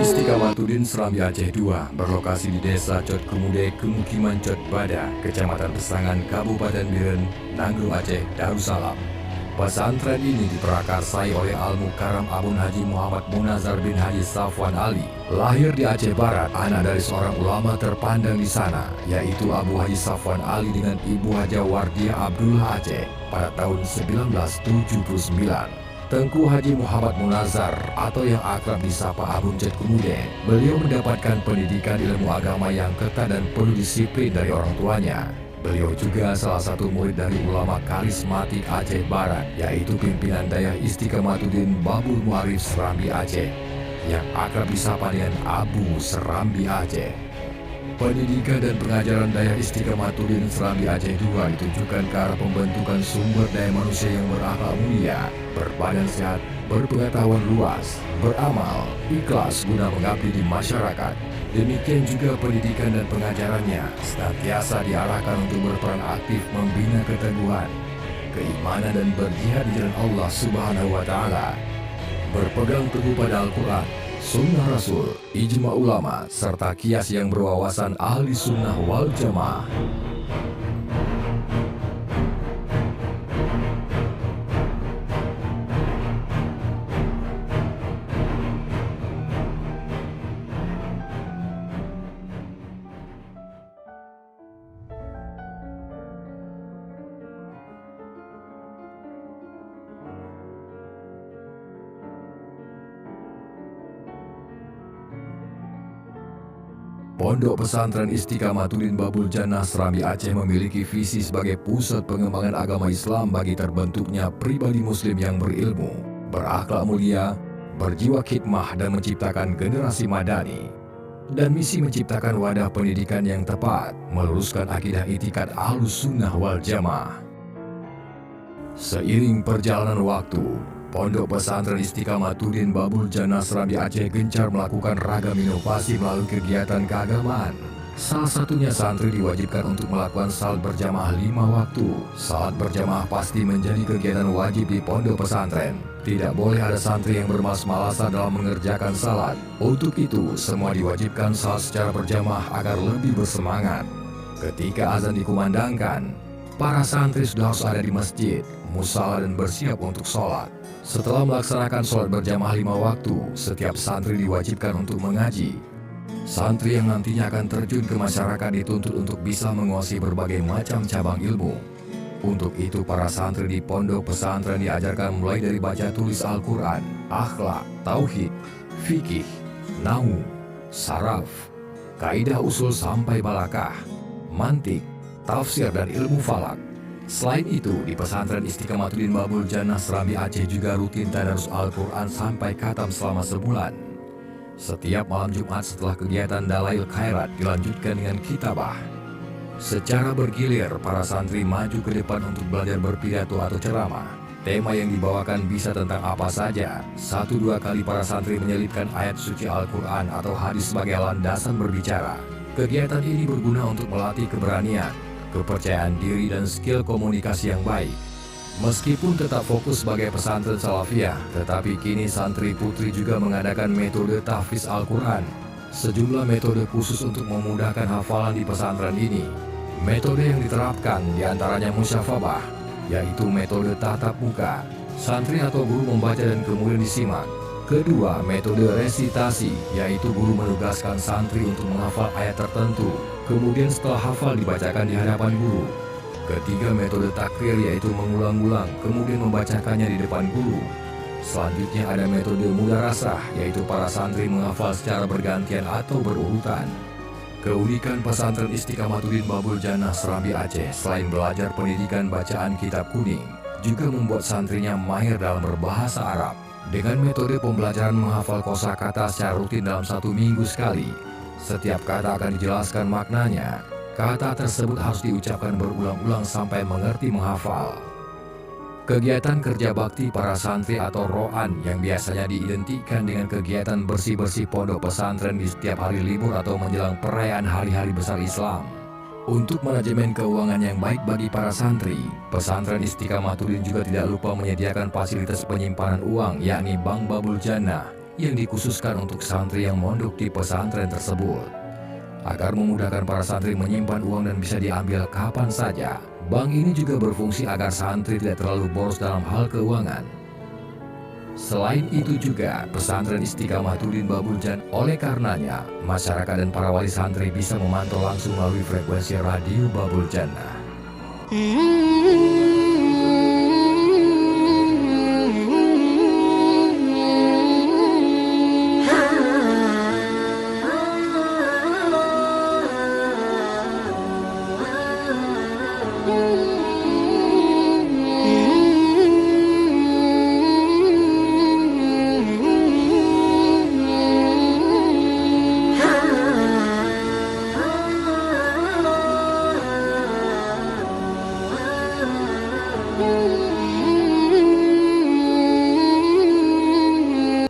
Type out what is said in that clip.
Istiqamatuddin Serambi Aceh II berlokasi di Desa Cot Kemude, Kemukiman Cot Bada, Kecamatan Pesangan, Kabupaten Biren, Nanggroe Aceh, Darussalam. Pesantren ini diprakarsai oleh Al-Mukarram Abun Haji Muhammad Munazar bin Haji Safwan Ali. Lahir di Aceh Barat, anak dari seorang ulama terpandang di sana, yaitu Abu Haji Safwan Ali dengan Ibu Haja Wardiah Abdullah Aceh pada tahun 1979. Tengku Haji Muhammad Munazar atau yang akrab disapa Abun Cot Kemude, beliau mendapatkan pendidikan ilmu agama yang ketat dan penuh disiplin dari orang tuanya. Beliau juga salah satu murid dari ulama karismatik Aceh Barat, yaitu pimpinan Dayah Istiqamatuddin Babul Muarif Serambi Aceh, yang akrab disapa dengan Abu Serambi Aceh. Pendidikan dan pengajaran Dayah Istiqamatuddin Serambi Aceh II ditujukan ke arah pembentukan sumber daya manusia yang berakhlak mulia, berbadan sehat, berpengetahuan luas, beramal, ikhlas guna mengabdi di masyarakat. Demikian juga pendidikan dan pengajarannya senantiasa diarahkan untuk berperan aktif membina keteguhan, keimanan dan berjihad di jalan Allah Subhanahu wa Ta'ala. Berpegang teguh pada Al-Quran, Sunnah Rasul, ijma ulama, serta qiyas yang berwawasan ahli sunnah wal jamaah. Pondok Pesantren Istiqamatuddin Babul Jannah Serambi Aceh memiliki visi sebagai pusat pengembangan agama Islam bagi terbentuknya pribadi muslim yang berilmu, berakhlak mulia, berjiwa khidmah dan menciptakan generasi madani. Dan misi menciptakan wadah pendidikan yang tepat, meluruskan akidah itikad Ahlus Sunnah wal Jamaah. Seiring perjalanan waktu, Pondok Pesantren Istiqamatuddin Babul Jannah Serambi Aceh gencar melakukan ragam inovasi melalui kegiatan keagamaan. Salah satunya santri diwajibkan untuk melakukan salat berjamaah 5 waktu. Salat berjamaah pasti menjadi kegiatan wajib di pondok pesantren. Tidak boleh ada santri yang bermalas-malasan dalam mengerjakan salat. Untuk itu, semua diwajibkan salat secara berjamaah agar lebih bersemangat. Ketika azan dikumandangkan, para santri sudah harus ada di masjid, musala dan bersiap untuk sholat. Setelah melaksanakan sholat berjamaah 5 waktu, setiap santri diwajibkan untuk mengaji. Santri yang nantinya akan terjun ke masyarakat dituntut untuk bisa menguasai berbagai macam cabang ilmu. Untuk itu para santri di pondok pesantren diajarkan mulai dari baca tulis Al-Quran, akhlak, tauhid, fikih, nahu, saraf, kaidah usul sampai balakah, mantik, tafsir dan ilmu falak. Selain itu, di pesantren Istiqamatuddin Babul Jannah Serambi Aceh juga rutin tadarus Al-Quran sampai khatam selama sebulan. Setiap malam Jumat setelah kegiatan Dalail Khairat dilanjutkan dengan kitabah. Secara bergilir, para santri maju ke depan untuk belajar berpidato atau ceramah. Tema yang dibawakan bisa tentang apa saja. 1-2 kali para santri menyelipkan ayat suci Al-Quran atau hadis sebagai landasan berbicara. Kegiatan ini berguna untuk melatih keberanian, kepercayaan diri dan skill komunikasi yang baik. Meskipun tetap fokus sebagai pesantren salafiyah, tetapi kini santri putri juga mengadakan metode tahfiz Al-Quran. Sejumlah metode khusus untuk memudahkan hafalan di pesantren ini. Metode yang diterapkan diantaranya musyafabah, yaitu metode tatap muka. Santri atau guru membaca dan kemudian disimak. Kedua, metode resitasi, yaitu guru menugaskan santri untuk menghafal ayat tertentu. Kemudian setelah hafal dibacakan di hadapan guru. Ketiga, metode takrir, yaitu mengulang-ulang kemudian membacakannya di depan guru. Selanjutnya ada metode mudarasah, yaitu para santri menghafal secara bergantian atau berurutan. Keunikan pesantren Istiqamatuddin Babul Jannah Serambi Aceh selain belajar pendidikan bacaan kitab kuning, juga membuat santrinya mahir dalam berbahasa Arab. Dengan metode pembelajaran menghafal kosakata secara rutin dalam 1 minggu sekali. Setiap kata akan dijelaskan maknanya. Kata tersebut harus diucapkan berulang-ulang sampai mengerti menghafal. Kegiatan kerja bakti para santri atau roan yang biasanya diidentikan dengan kegiatan bersih-bersih pondok pesantren di setiap hari libur atau menjelang perayaan hari-hari besar Islam. Untuk manajemen keuangan yang baik bagi para santri, pesantren Istiqamatuddin juga tidak lupa menyediakan fasilitas penyimpanan uang, yakni Bank Babul Jannah. yang dikhususkan untuk santri yang mondok di pesantren tersebut. Agar memudahkan para santri menyimpan uang dan bisa diambil kapan saja, bank ini juga berfungsi agar santri tidak terlalu boros dalam hal keuangan. Selain itu juga, pesantren Istiqamah Tudin Babuljan oleh karenanya, masyarakat dan para wali santri bisa memantau langsung melalui frekuensi radio Babuljan. Hmm.